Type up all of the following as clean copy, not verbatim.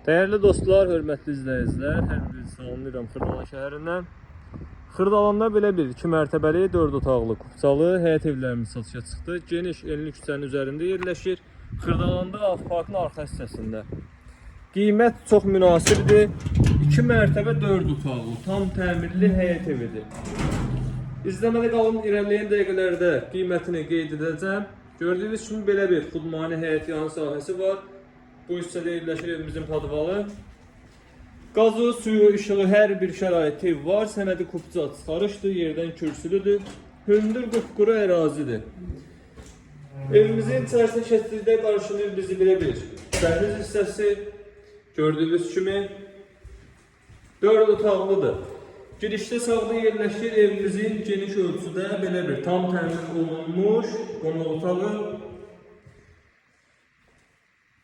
Değerli dostlar, hörmətli izləyicilər, hər birinizi salamlayıram Xırdalan şəhərindən. Xırdalanda belə bir 2 mərtəbəli 4 otaqlı kupçalı həyət evlərimiz satışa çıxdı. Geniş enli küçənin üzərində yerləşir. Xırdalanda Avparkın arxa hissəsində. Qiymət çox münasibdir. 2 mərtəbə 4 otaqlı, tam təmirli həyət evidir. İzləmədə qalın, irəliləyən dəqiqələrdə qiymətini qeyd edəcəm. Gördüyünüz kimi belə bir xudmani həyət yanı sahəsi var. Bu hissədə yerləşir evimizin podvalı. Qazı, suyu, işığı, hər bir şəraiti var. Sənədi kupça çıxarışdır, yerdən kürsülüdür. Hündür qupquru ərazidir. Evimizin içərisində keçdikdə qarşılayır bizi belə bir dəhliz hissəsi. Gördüyünüz kimi 4 otaqlıdır. Girişdə sağda yerləşir evimizin geniş ölçüdə belə bir tam təmin olunmuş qonaq otağı.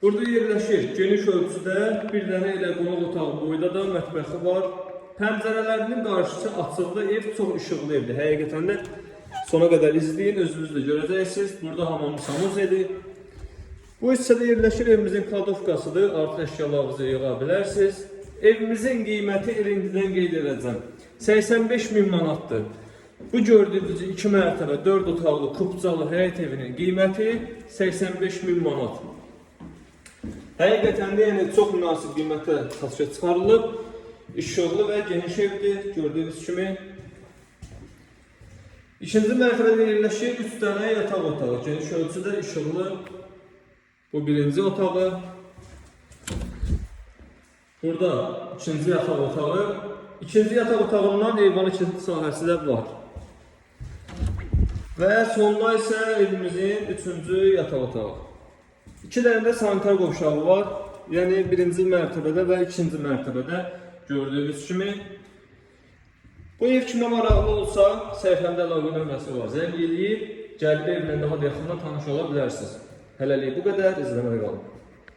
Burada yerləşir geniş ölçüdə bir dənə elə qonaq otağı boyda da mətbəxi var. Pəncərələrinin qarşısı açıqdır, ev çox işıqlı evdir. Həqiqətən də sona qədər izləyin, özünüz də görəcəksiniz. Burada hamam edir. Bu hissədə yerləşir evimizin kladovkasıdır, artıq əşyalarınızı yığa bilərsiniz. Evimizin qiyməti elinizdən qeyd edəcəm. 85.000 manatdır. Bu gördüyünüz 2 mərtəbə 4 otaqlı kupçalı həyət evinin qiyməti 85.000 manat. Həqiqətən də yəni çox münasib qiymətə satışa çıxarılıb. İşıqlı və geniş evdir, gördüyünüz kimi. İkinci mərtəbədə yerləşir 3 dənə yataq otağı, geniş ölçüdə işıqlı. Bu birinci otağı. Burada ikinci yataq otağı. İkinci yataq otağından eyvanın ikinci sahəsi də var. Və sonda isə evimizin üçüncü yataq otağı. 2 dənə də sanitar qovşağı var. Yəni birinci mərtəbədə və ikinci mərtəbədə gördüyünüz kimi. Bu ev kimə maraqlı olsa, səhifəmdə əlaqə nömrəsi var. Zəng eləyib, gəlib evlə daha da yaxından tanış ola bilərsiniz. Hələlik bu qədər, izləmədə qalın.